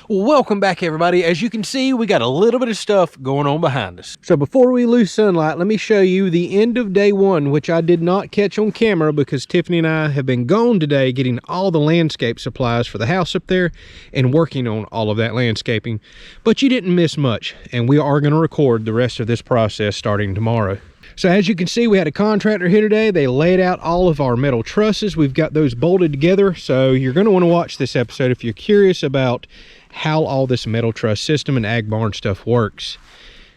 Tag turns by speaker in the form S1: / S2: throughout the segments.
S1: Welcome back, everybody. As you can see, we got a little bit of stuff going on behind us. So before we lose sunlight, let me show you the end of day one, which I did not catch on camera because Tiffany and I have been gone today getting all the landscape supplies for the house up there and working on all of that landscaping. But you didn't miss much, and we are going to record the rest of this process starting tomorrow. So as you can see, we had a contractor here today. They laid out all of our metal trusses. We've got those bolted together. So you're going to want to watch this episode if you're curious about how all this metal truss system and ag barn stuff works.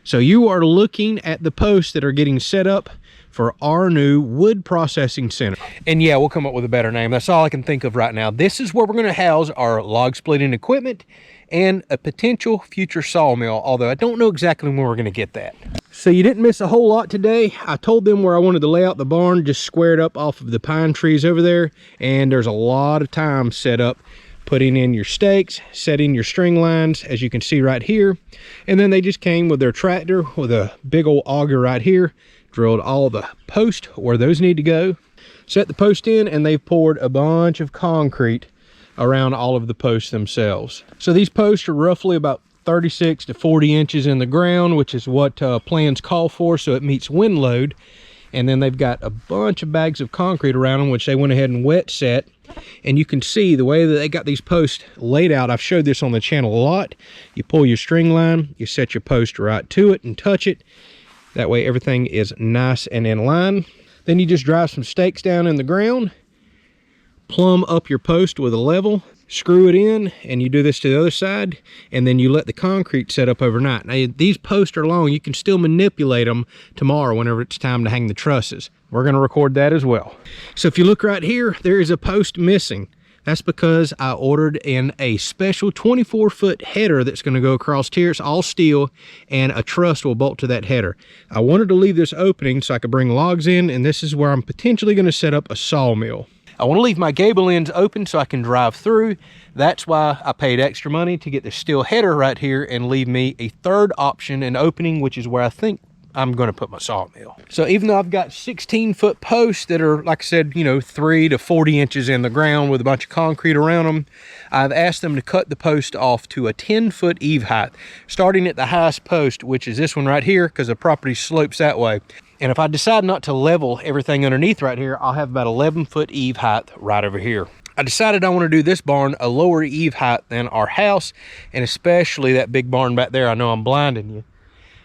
S1: So you are looking at the posts that are getting set up for our new wood processing center. And yeah, we'll come up with a better name. That's all I can think of right now. This is where we're going to house our log splitting equipment and a potential future sawmill, although I don't know exactly when we're going to get that. So you didn't miss a whole lot today. I told them where I wanted to lay out the barn, just squared up off of the pine trees over there, and there's a lot of time set up putting in your stakes, setting your string lines, as you can see right here. And then they just came with their tractor with a big old auger right here, drilled all the posts where those need to go, set the post in, and they've poured a bunch of concrete around all of the posts themselves. So these posts are roughly about 36 to 40 inches in the ground, which is what plans call for, so it meets wind load. And then they've got a bunch of bags of concrete around them, which they went ahead and wet set. And you can see the way that they got these posts laid out. I've showed this on the channel a lot. You pull your string line, you set your post right to it and touch it. That way everything is nice and in line. Then you just drive some stakes down in the ground, plumb up your post with a level, screw it in, and you do this to the other side, and then you let the concrete set up overnight. Now, these posts are long. You can still manipulate them tomorrow whenever it's time to hang the trusses. We're going to record that as well. So if you look right here, there is a post missing. That's because I ordered in a special 24-foot header that's going to go across here. It's all steel, and a truss will bolt to that header. I wanted to leave this opening so I could bring logs in, and this is where I'm potentially going to set up a sawmill. I want to leave my gable ends open so I can drive through. That's why I paid extra money to get the steel header right here and leave me a third option, an opening, which is where I think I'm going to put my sawmill. So even though I've got 16-foot posts that are, like I said, 3 to 40 inches in the ground with a bunch of concrete around them, I've asked them to cut the post off to a 10-foot eave height, starting at the highest post, which is this one right here, because the property slopes that way. And if I decide not to level everything underneath right here, I'll have about 11-foot eave height right over here. I decided I want to do this barn a lower eave height than our house, and especially that big barn back there. I know I'm blinding you.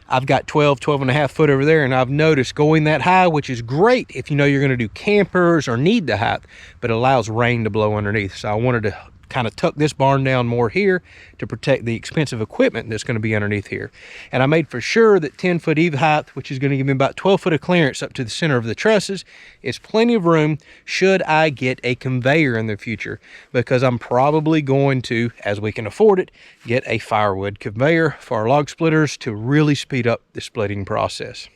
S1: I've got 12 and a half foot over there, and I've noticed going that high, which is great if you know you're going to do campers or need the height, but it allows rain to blow underneath. So I wanted to kind of tuck this barn down more here to protect the expensive equipment that's going to be underneath here. And I made for sure that 10-foot eave height, which is going to give me about 12 foot of clearance up to the center of the trusses, is plenty of room should I get a conveyor in the future, because I'm probably going to, as we can afford it, get a firewood conveyor for our log splitters to really speed up the splitting process.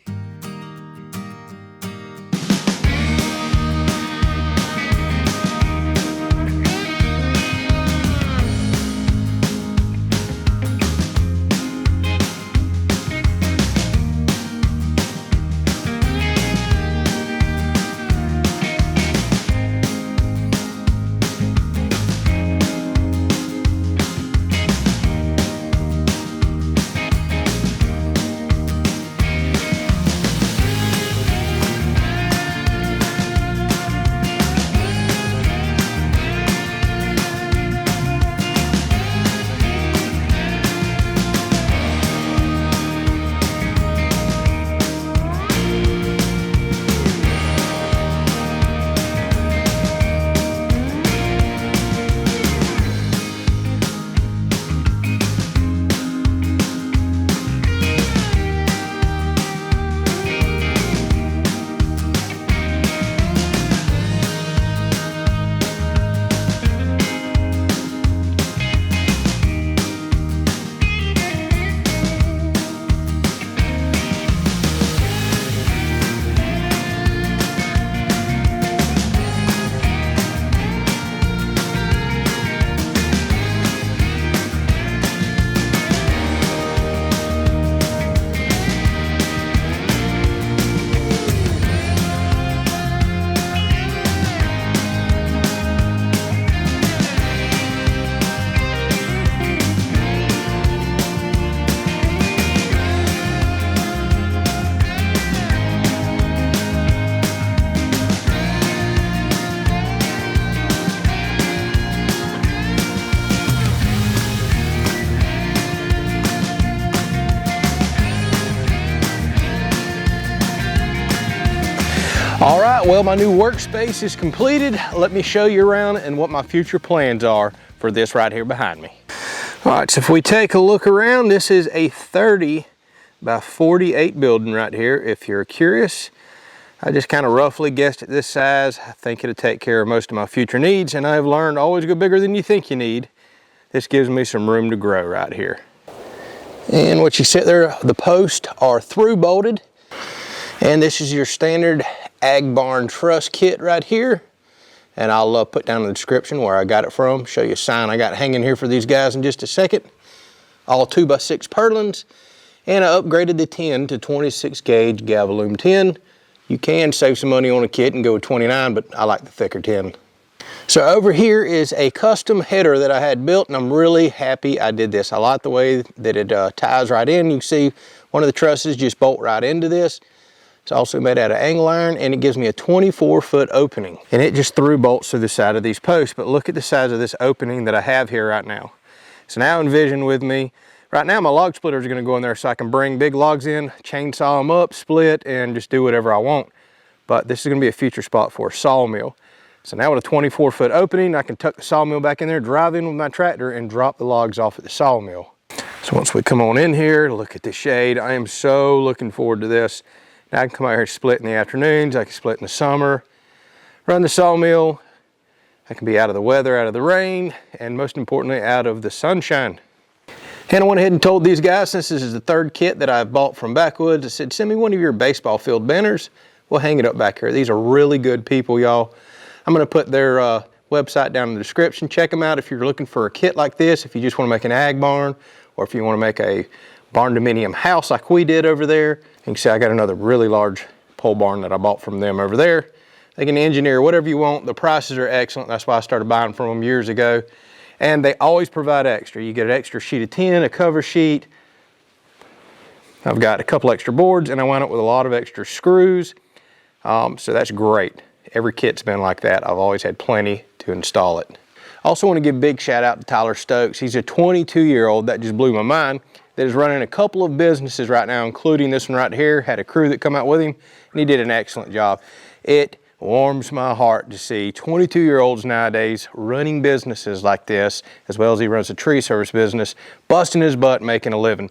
S1: right, well, my new workspace is completed. Let me show you around and what my future plans are for this right here behind me. All right, so if we take a look around, this is a 30 by 48 building right here. If you're curious, I just kind of roughly guessed at this size. I think it'll take care of most of my future needs, and I've learned always go bigger than you think you need. This gives me some room to grow right here. And what you see there, the posts are through bolted. And this is your standard Ag Barn truss kit right here. And I'll put down in the description where I got it from. Show you a sign I got hanging here for these guys in just a second. All 2x6 purlins. And I upgraded the 10 to 26 gauge Galvalume 10. You can save some money on a kit and go with 29, but I like the thicker 10. So over here is a custom header that I had built, and I'm really happy I did this. I like the way that it ties right in. You can see one of the trusses just bolt right into this. It's also made out of angle iron, and it gives me a 24-foot opening. And it just through bolts through the side of these posts, but look at the size of this opening that I have here right now. So now envision with me, right now my log splitters are gonna go in there so I can bring big logs in, chainsaw them up, split, and just do whatever I want. But this is gonna be a future spot for a sawmill. So now with a 24-foot opening, I can tuck the sawmill back in there, drive in with my tractor, and drop the logs off at the sawmill. So once we come on in here, look at the shade. I am so looking forward to this. Now I can come out here and split in the afternoons, I can split in the summer, run the sawmill. I can be out of the weather, out of the rain, and most importantly, out of the sunshine. And I went ahead and told these guys, since this is the third kit that I've bought from Backwoods, I said, send me one of your baseball field banners. We'll hang it up back here. These are really good people, y'all. I'm gonna put their website down in the description. Check them out if you're looking for a kit like this, if you just wanna make an ag barn, or if you wanna make a barn dominium house like we did over there. You can see I got another really large pole barn that I bought from them over there. They can engineer whatever you want. The prices are excellent. That's why I started buying from them years ago. And they always provide extra. You get an extra sheet of tin, a cover sheet. I've got a couple extra boards, and I wound up with a lot of extra screws. So that's great. Every kit's been like that. I've always had plenty to install it. Also want to give a big shout out to Tyler Stokes. He's a 22-year-old, that just blew my mind, that is running a couple of businesses right now, including this one right here. Had a crew that come out with him, and he did an excellent job. It warms my heart to see 22-year-olds nowadays running businesses like this, as well as he runs a tree service business, busting his butt making a living.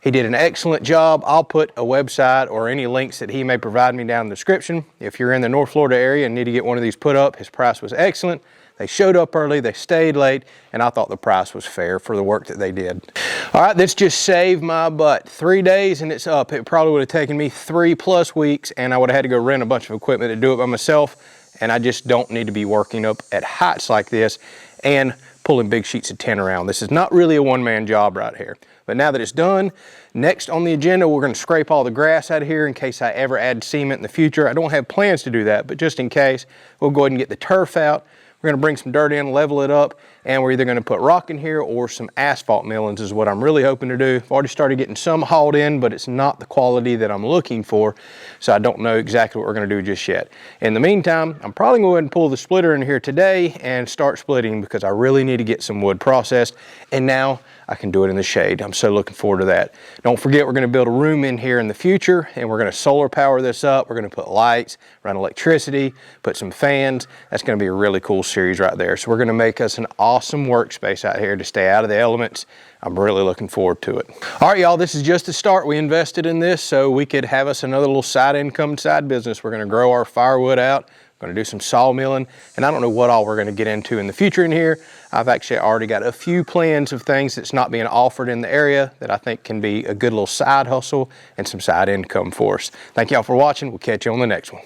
S1: He did an excellent job. I'll put a website or any links that he may provide me down in the description. If you're in the North Florida area and need to get one of these put up, his price was excellent. They showed up early, they stayed late, and I thought the price was fair for the work that they did. All right, this just saved my butt. 3 days and it's up. It probably would have taken me 3+ weeks, and I would have had to go rent a bunch of equipment to do it by myself, and I just don't need to be working up at heights like this and pulling big sheets of tin around. This is not really a one-man job right here. But now that it's done, next on the agenda, we're gonna scrape all the grass out of here in case I ever add cement in the future. I don't have plans to do that, but just in case, we'll go ahead and get the turf out. We're gonna bring some dirt in, level it up, and we're either gonna put rock in here or some asphalt millings is what I'm really hoping to do. I've already started getting some hauled in, but it's not the quality that I'm looking for, so I don't know exactly what we're gonna do just yet. In the meantime, I'm probably gonna go ahead and pull the splitter in here today and start splitting because I really need to get some wood processed, and now I can do it in the shade. I'm so looking forward to that. Don't forget, we're gonna build a room in here in the future, and we're gonna solar power this up. We're gonna put lights, run electricity, put some fans. That's gonna be a really cool series right there. So we're gonna make us an awesome workspace out here to stay out of the elements. I'm really looking forward to it. All right, y'all, this is just the start. We invested in this so we could have us another little side income, side business. We're gonna grow our firewood out. We're gonna do some sawmilling, and I don't know what all we're gonna get into in the future in here. I've actually already got a few plans of things that's not being offered in the area that I think can be a good little side hustle and some side income for us. Thank y'all for watching. We'll catch you on the next one.